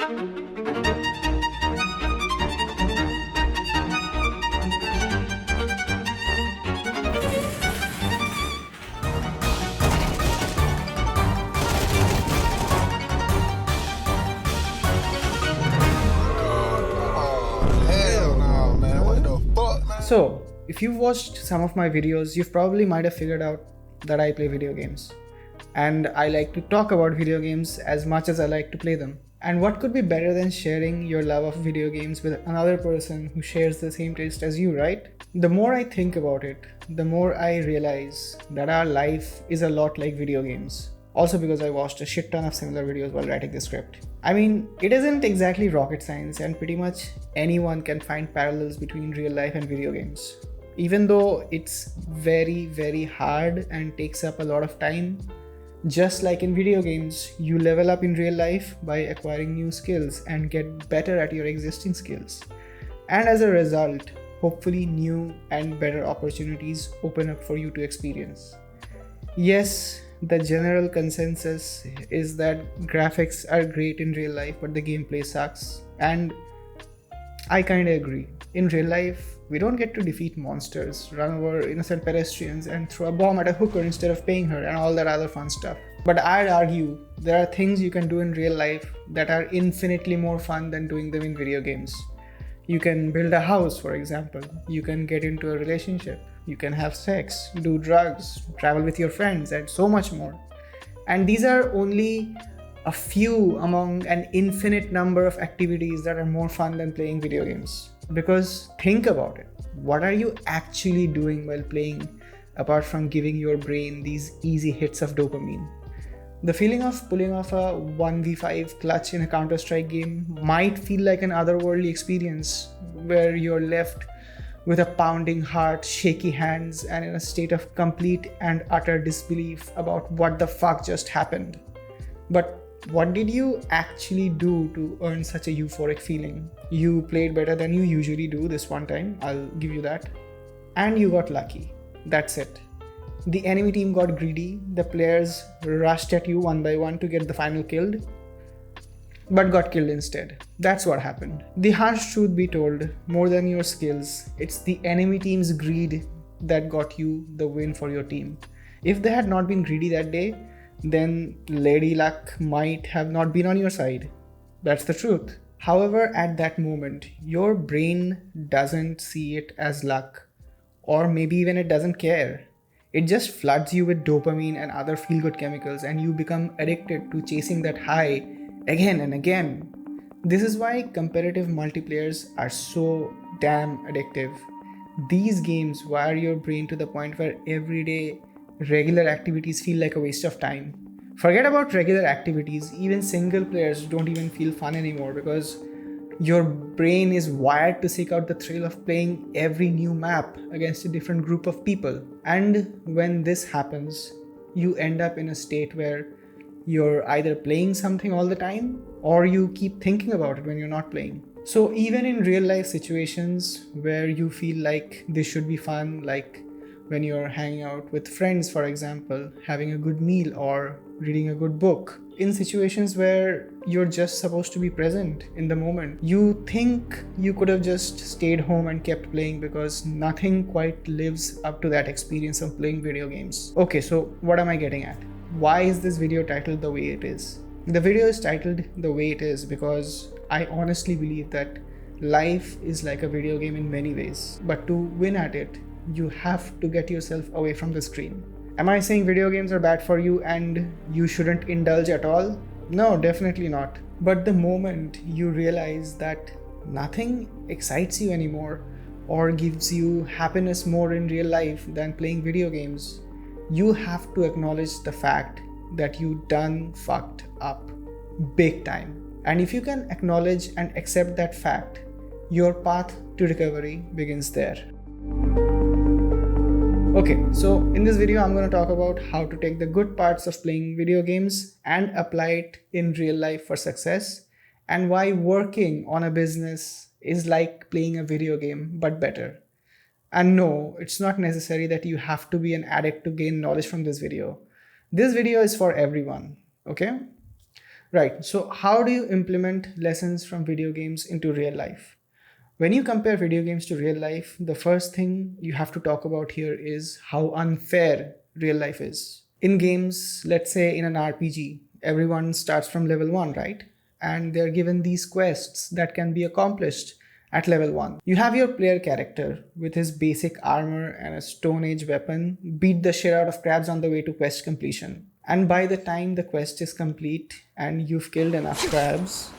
So, if you've watched some of my videos, you've probably might have figured out that I play video games. And I like to talk about video games as much as I like to play them. And what could be better than sharing your love of video games with another person who shares the same taste as you, right? The more I think about it, the more I realize that our life is a lot like video games. Also because I watched a shit ton of similar videos while writing the script. I mean, it isn't exactly rocket science, and pretty much anyone can find parallels between real life and video games. Even though it's very, very hard and takes up a lot of time, just like in video games, you level up in real life by acquiring new skills and get better at your existing skills. And as a result, hopefully new and better opportunities open up for you to experience. Yes, the general consensus is that graphics are great in real life, but the gameplay sucks. And I kinda agree. In real life, we don't get to defeat monsters, run over innocent pedestrians, and throw a bomb at a hooker instead of paying her, and all that other fun stuff. But I'd argue there are things you can do in real life that are infinitely more fun than doing them in video games. You can build a house, for example. You can get into a relationship. You can have sex, do drugs, travel with your friends, and so much more. And these are only a few among an infinite number of activities that are more fun than playing video games. Because think about it. What are you actually doing while playing apart from giving your brain these easy hits of dopamine? The feeling of pulling off a 1v5 clutch in a Counter-Strike game might feel like an otherworldly experience where you're left with a pounding heart, shaky hands, and in a state of complete and utter disbelief about what the fuck just happened. But what did you actually do to earn such a euphoric feeling? You played better than you usually do this one time, I'll give you that. And you got lucky. That's it. The enemy team got greedy, the players rushed at you one by one to get the final kill, but got killed instead. That's what happened. The harsh truth be told, more than your skills, it's the enemy team's greed that got you the win for your team. If they had not been greedy that day, then Lady Luck might have not been on your side. That's the truth. However, at that moment, your brain doesn't see it as luck, or maybe even it doesn't care. It just floods you with dopamine and other feel-good chemicals, and you become addicted to chasing that high again and again. This is why competitive multiplayers are so damn addictive. These games wire your brain to the point where everyday regular activities feel like a waste of time. Forget about regular activities, even single players don't even feel fun anymore because your brain is wired to seek out the thrill of playing every new map against a different group of people. And when this happens, you end up in a state where you're either playing something all the time or you keep thinking about it when you're not playing. So even in real life situations where you feel like this should be fun, like when you're hanging out with friends, for example, having a good meal or reading a good book, in situations where you're just supposed to be present in the moment, you think you could have just stayed home and kept playing because nothing quite lives up to that experience of playing video games. Okay, so what am I getting at? Why is this video titled the way it is? The video is titled the way it is because I honestly believe that life is like a video game in many ways, but to win at it, you have to get yourself away from the screen. Am I saying video games are bad for you and you shouldn't indulge at all? No, definitely not. But the moment you realize that nothing excites you anymore or gives you happiness more in real life than playing video games, you have to acknowledge the fact that you done fucked up big time. And if you can acknowledge and accept that fact, your path to recovery begins there. Okay, so in this video, I'm going to talk about how to take the good parts of playing video games and apply it in real life for success, and why working on a business is like playing a video game, but better. And no, it's not necessary that you have to be an addict to gain knowledge from this video. This video is for everyone, okay? Right. So, how do you implement lessons from video games into real life? When you compare video games to real life, the first thing you have to talk about here is how unfair real life is. In games, let's say in an RPG, everyone starts from level 1, right? And they're given these quests that can be accomplished at level 1. You have your player character with his basic armor and a Stone Age weapon beat the shit out of crabs on the way to quest completion. And by the time the quest is complete and you've killed enough crabs,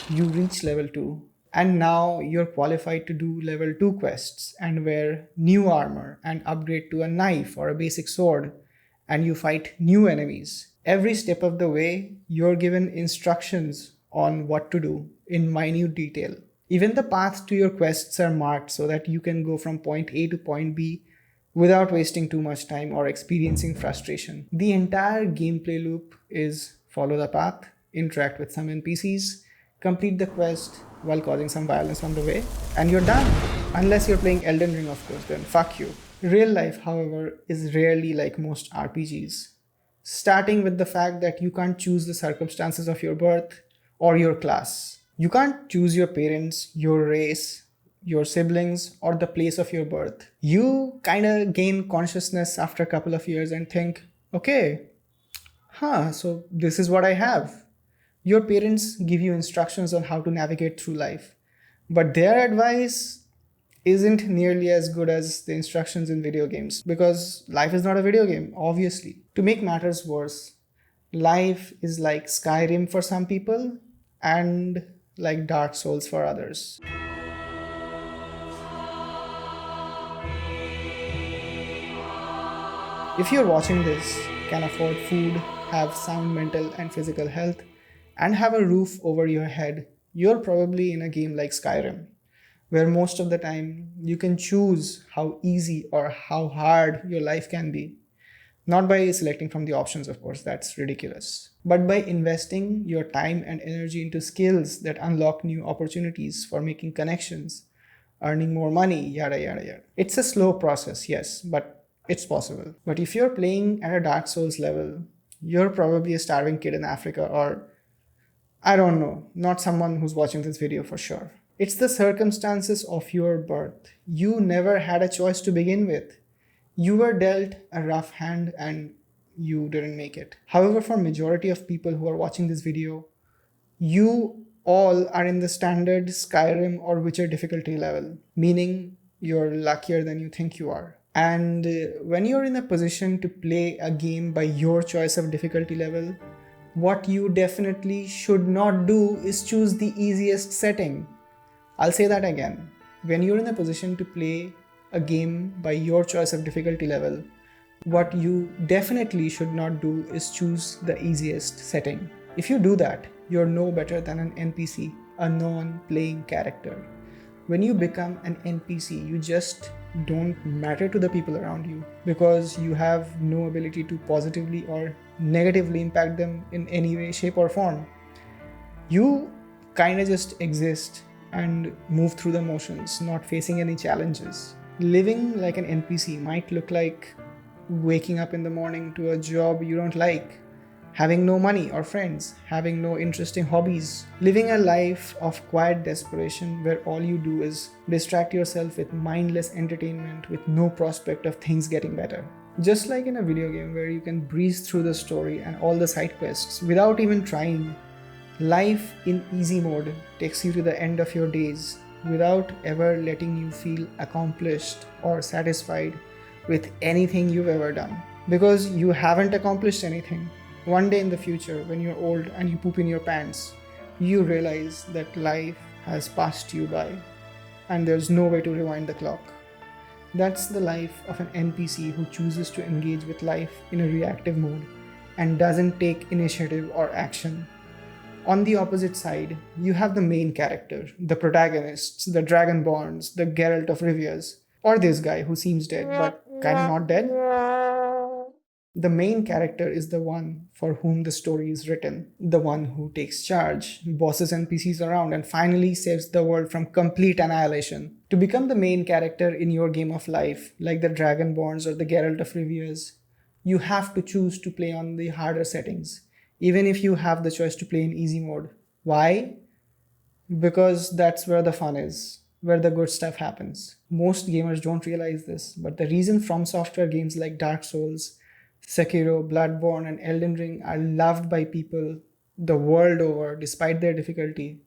you reach level 2. And now you're qualified to do level 2 quests and wear new armor and upgrade to a knife or a basic sword, and you fight new enemies. Every step of the way, you're given instructions on what to do in minute detail. Even the paths to your quests are marked so that you can go from point A to point B without wasting too much time or experiencing frustration. The entire gameplay loop is follow the path, interact with some NPCs, complete the quest while causing some violence on the way, and you're done. Unless you're playing Elden Ring, of course, then fuck you. Real life, however, is rarely like most RPGs. Starting with the fact that you can't choose the circumstances of your birth or your class. You can't choose your parents, your race, your siblings, or the place of your birth. You kind of gain consciousness after a couple of years and think, okay, so this is what I have. Your parents give you instructions on how to navigate through life, but their advice isn't nearly as good as the instructions in video games because life is not a video game, obviously. To make matters worse, life is like Skyrim for some people and like Dark Souls for others. If you're watching this, can afford food, have sound mental and physical health, and have a roof over your head, you're probably in a game like Skyrim, where most of the time you can choose how easy or how hard your life can be. Not by selecting from the options, of course, that's ridiculous, but by investing your time and energy into skills that unlock new opportunities for making connections, earning more money, yada yada yada. It's a slow process, yes, but it's possible. But if you're playing at a Dark Souls level, you're probably a starving kid in Africa, or I don't know, not someone who's watching this video for sure. It's the circumstances of your birth. You never had a choice to begin with. You were dealt a rough hand and you didn't make it. However, for majority of people who are watching this video, you all are in the standard Skyrim or Witcher difficulty level, meaning you're luckier than you think you are. And when you're in a position to play a game by your choice of difficulty level, what you definitely should not do is choose the easiest setting. I'll say that again. When you're in a position to play a game by your choice of difficulty level, what you definitely should not do is choose the easiest setting. If you do that, you're no better than an NPC, a non-playing character. When you become an NPC, you just don't matter to the people around you because you have no ability to positively or negatively impact them in any way, shape, or form. You kind of just exist and move through the motions, not facing any challenges. Living like an NPC might look like waking up in the morning to a job you don't like, having no money or friends, having no interesting hobbies, living a life of quiet desperation where all you do is distract yourself with mindless entertainment with no prospect of things getting better. Just like in a video game where you can breeze through the story and all the side quests without even trying, life in easy mode takes you to the end of your days without ever letting you feel accomplished or satisfied with anything you've ever done. Because you haven't accomplished anything. One day in the future, when you're old and you poop in your pants, you realize that life has passed you by and there's no way to rewind the clock. That's the life of an NPC who chooses to engage with life in a reactive mode and doesn't take initiative or action. On the opposite side, you have the main character, the protagonists, the Dragonborns, the Geralt of Rivia's, or this guy who seems dead but kinda not dead. The main character is the one for whom the story is written, the one who takes charge, bosses NPCs around, and finally saves the world from complete annihilation. To become the main character in your game of life, like the Dragonborns or the Geralt of Rivia's, you have to choose to play on the harder settings. even if you have the choice to play in easy mode. Why? Because that's where the fun is, where the good stuff happens. Most gamers don't realize this, but the reason From Software games like Dark Souls, Sekiro, Bloodborne, and Elden Ring are loved by people the world over despite their difficulty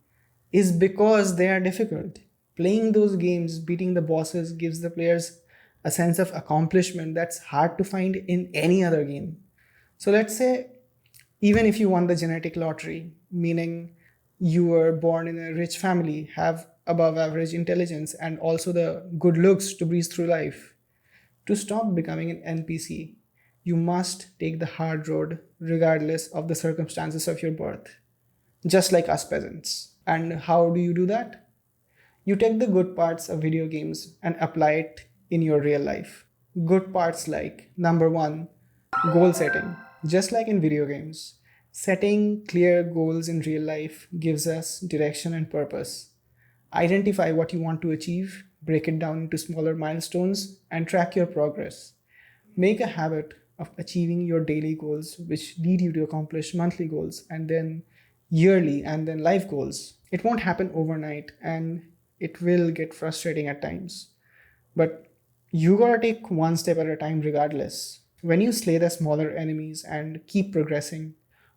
is because they are difficult. Playing those games, beating the bosses, gives the players a sense of accomplishment that's hard to find in any other game. So let's say even if you won the genetic lottery, meaning you were born in a rich family, have above average intelligence, and also the good looks to breeze through life, to stop becoming an NPC, you must take the hard road regardless of the circumstances of your birth, just like us peasants. And how do you do that? You take the good parts of video games and apply it in your real life. Good parts like number one, goal setting. Just like in video games, setting clear goals in real life gives us direction and purpose. Identify what you want to achieve, break it down into smaller milestones, and track your progress. Make a habit of achieving your daily goals, which lead you to accomplish monthly goals and then yearly and then life goals. It won't happen overnight and it will get frustrating at times. But you gotta take one step at a time regardless. When you slay the smaller enemies and keep progressing,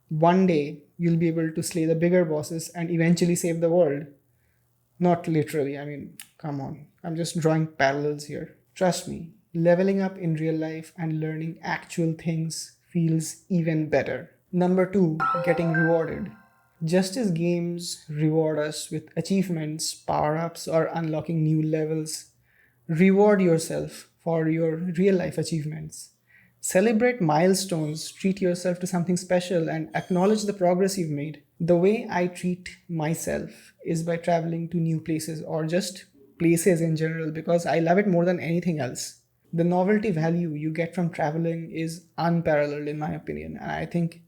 one day you'll be able to slay the bigger bosses and eventually save the world. Not literally, I mean, come on. I'm just drawing parallels here. Trust me, leveling up in real life and learning actual things feels even better. Number two, getting rewarded. Just as games reward us with achievements, power ups, or unlocking new levels, reward yourself for your real life achievements. Celebrate milestones, treat yourself to something special, and acknowledge the progress you've made. The way I treat myself is by traveling to new places or just places in general because I love it more than anything else. The novelty value you get from traveling is unparalleled, in my opinion, and I think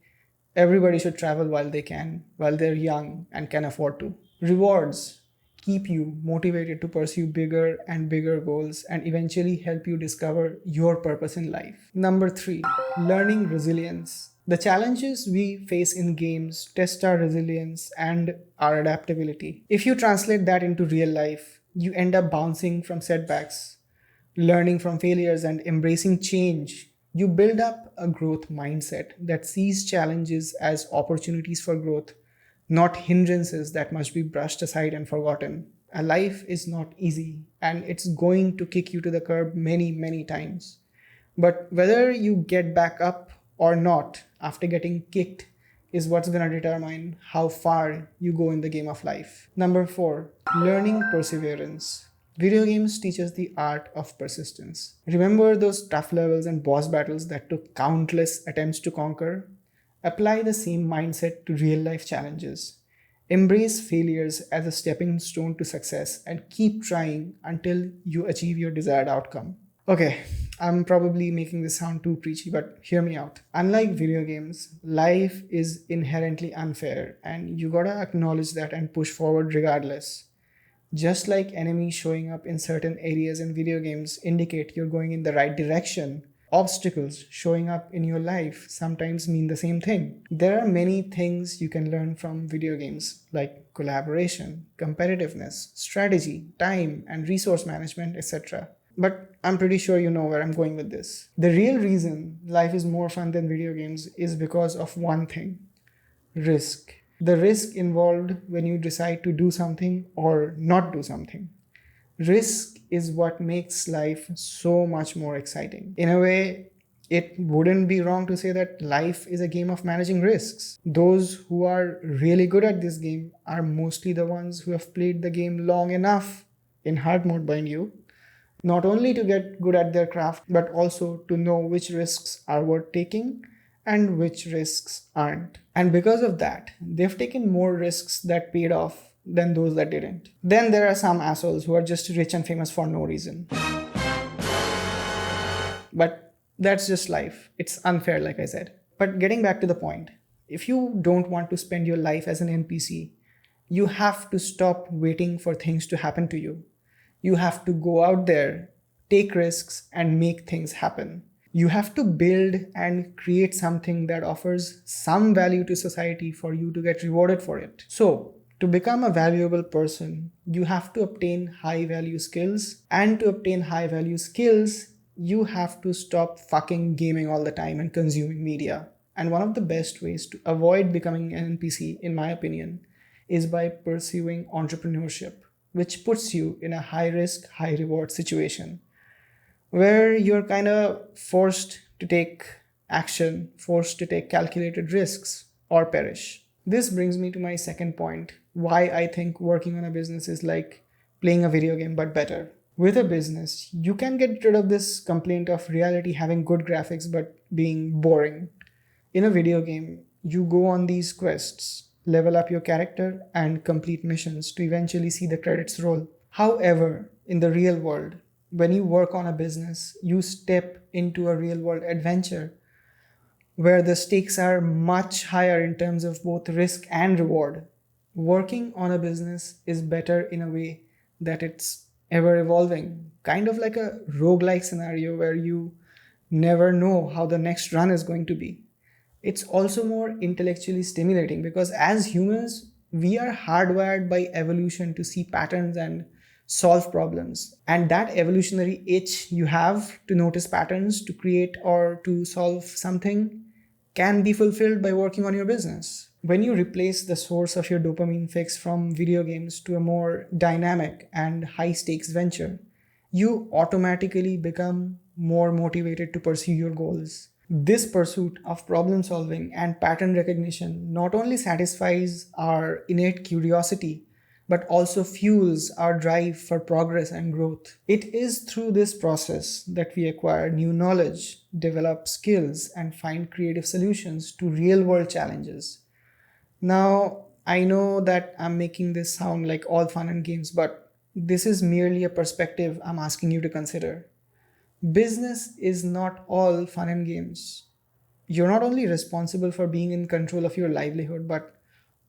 everybody should travel while they can, while they're young and can afford to. Rewards keep you motivated to pursue bigger and bigger goals and eventually help you discover your purpose in life. Number three, learning resilience. The challenges we face in games test our resilience and our adaptability. If you translate that into real life, you end up bouncing from setbacks, learning from failures, and embracing change. You build up a growth mindset that sees challenges as opportunities for growth, not hindrances that must be brushed aside and forgotten. A life is not easy and it's going to kick you to the curb many, many times. But whether you get back up or not after getting kicked is what's going to determine how far you go in the game of life. Number four, learning perseverance. Video games teach us the art of persistence. Remember those tough levels and boss battles that took countless attempts to conquer? Apply the same mindset to real life challenges. Embrace failures as a stepping stone to success and keep trying until you achieve your desired outcome. Okay, I'm probably making this sound too preachy, but hear me out. Unlike video games, life is inherently unfair, and you gotta acknowledge that and push forward regardless. Just like enemies showing up in certain areas in video games indicate you're going in the right direction, obstacles showing up in your life sometimes mean the same thing. There are many things you can learn from video games, like collaboration, competitiveness, strategy, time, and resource management, etc. But I'm pretty sure you know where I'm going with this. The real reason life is more fun than video games is because of one thing: risk. The risk involved when you decide to do something or not do something. Risk is what makes life so much more exciting. In a way, it wouldn't be wrong to say that life is a game of managing risks. Those who are really good at this game are mostly the ones who have played the game long enough, in hard mode mind you, not only to get good at their craft, but also to know which risks are worth taking and which risks aren't. And because of that, they've taken more risks that paid off than those that didn't. Then there are some assholes who are just rich and famous for no reason. But that's just life. It's unfair, like I said. But getting back to the point, if you don't want to spend your life as an NPC, you have to stop waiting for things to happen to you. You have to go out there, take risks, and make things happen. You have to build and create something that offers some value to society for you to get rewarded for it. So, to become a valuable person, you have to obtain high value skills. And to obtain high value skills, you have to stop fucking gaming all the time and consuming media. And one of the best ways to avoid becoming an NPC, in my opinion, is by pursuing entrepreneurship, which puts you in a high risk, high reward situation where you're kind of forced to take action, forced to take calculated risks, or perish. This brings me to my second point, why I think working on a business is like playing a video game but better. With a business, you can get rid of this complaint of reality having good graphics but being boring. In a video game, you go on these quests, level up your character, and complete missions to eventually see the credits roll. However, in the real world, when you work on a business, you step into a real world adventure where the stakes are much higher in terms of both risk and reward. Working on a business is better in a way that it's ever evolving, kind of like a roguelike scenario where you never know how the next run is going to be. It's also more intellectually stimulating because as humans, we are hardwired by evolution to see patterns and solve problems. And that evolutionary itch you have to notice patterns, to create or to solve something can be fulfilled by working on your business. When you replace the source of your dopamine fix from video games to a more dynamic and high stakes venture, you automatically become more motivated to pursue your goals. This pursuit of problem solving and pattern recognition not only satisfies our innate curiosity, but also fuels our drive for progress and growth. It is through this process that we acquire new knowledge, develop skills, and find creative solutions to real world challenges. Now, I know that I'm making this sound like all fun and games, but this is merely a perspective I'm asking you to consider. Business is not all fun and games. You're not only responsible for being in control of your livelihood, but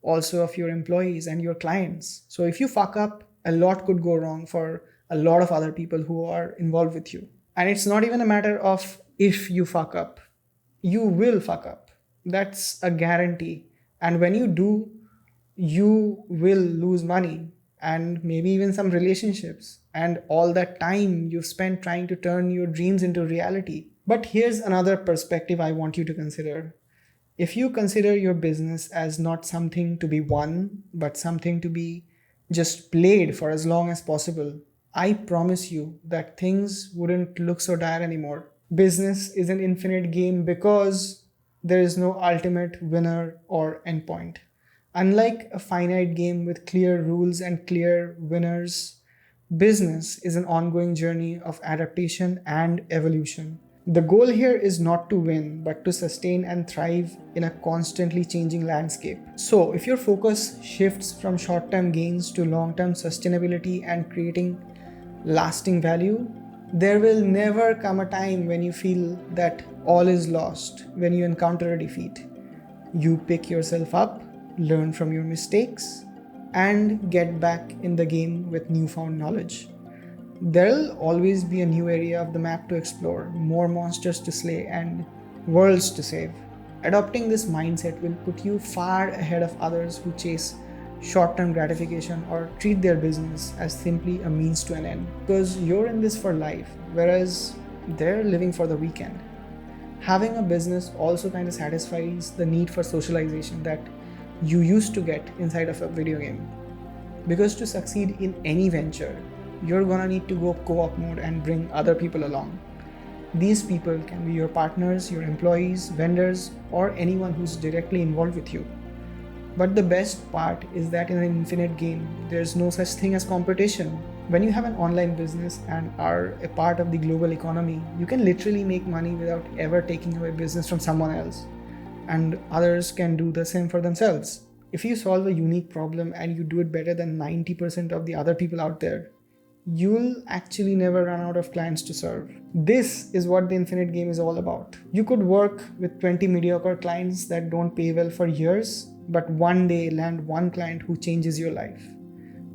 also of your employees and your clients. So if you fuck up, a lot could go wrong for a lot of other people who are involved with you. And it's not even a matter of if you fuck up, you will fuck up. That's a guarantee. And when you do, you will lose money and maybe even some relationships and all that time you've spent trying to turn your dreams into reality. But here's another perspective I want you to consider. If you consider your business as not something to be won, but something to be just played for as long as possible, I promise you that things wouldn't look so dire anymore. Business is an infinite game because there is no ultimate winner or endpoint. Unlike a finite game with clear rules and clear winners, business is an ongoing journey of adaptation and evolution. The goal here is not to win, but to sustain and thrive in a constantly changing landscape. So, if your focus shifts from short term gains to long term sustainability and creating lasting value, there will never come a time when you feel that all is lost when you encounter a defeat. You pick yourself up, learn from your mistakes, and get back in the game with newfound knowledge. There'll always be a new area of the map to explore, more monsters to slay, and worlds to save. Adopting this mindset will put you far ahead of others who chase short-term gratification or treat their business as simply a means to an end. Because you're in this for life, whereas they're living for the weekend. Having a business also kind of satisfies the need for socialization that you used to get inside of a video game. Because to succeed in any venture, you're gonna need to go co-op mode and bring other people along. These people can be your partners, your employees, vendors, or anyone who's directly involved with you. But the best part is that in an infinite game, there's no such thing as competition. When you have an online business and are a part of the global economy, you can literally make money without ever taking away business from someone else. And others can do the same for themselves. If you solve a unique problem and you do it better than 90% of the other people out there, you'll actually never run out of clients to serve. This is what the infinite game is all about. You could work with 20 mediocre clients that don't pay well for years, but one day land one client who changes your life.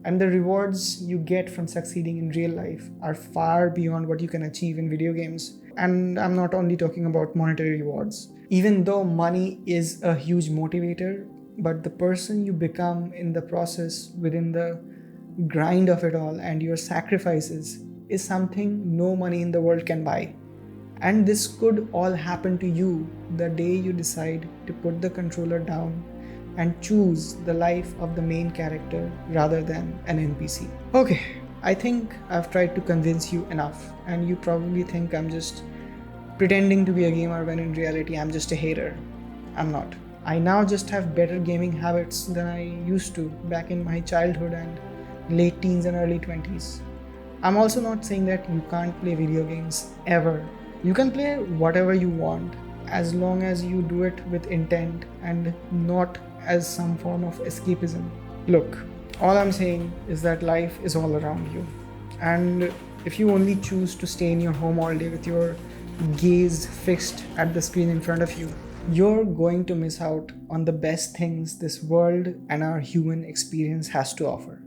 And the rewards you get from succeeding in real life are far beyond what you can achieve in video games. And I'm not only talking about monetary rewards. Even though money is a huge motivator, but the person you become in the process, within the grind of it all and your sacrifices, is something no money in the world can buy. And this could all happen to you the day you decide to put the controller down and choose the life of the main character rather than an NPC. Okay, I think I've tried to convince you enough, and you probably think I'm just pretending to be a gamer when in reality I'm just a hater. I'm not. I now just have better gaming habits than I used to back in my childhood and late teens and early 20s. I'm also not saying that you can't play video games ever. You can play whatever you want as long as you do it with intent and not as some form of escapism. Look, all I'm saying is that life is all around you. And if you only choose to stay in your home all day with your gaze fixed at the screen in front of you, you're going to miss out on the best things this world and our human experience has to offer.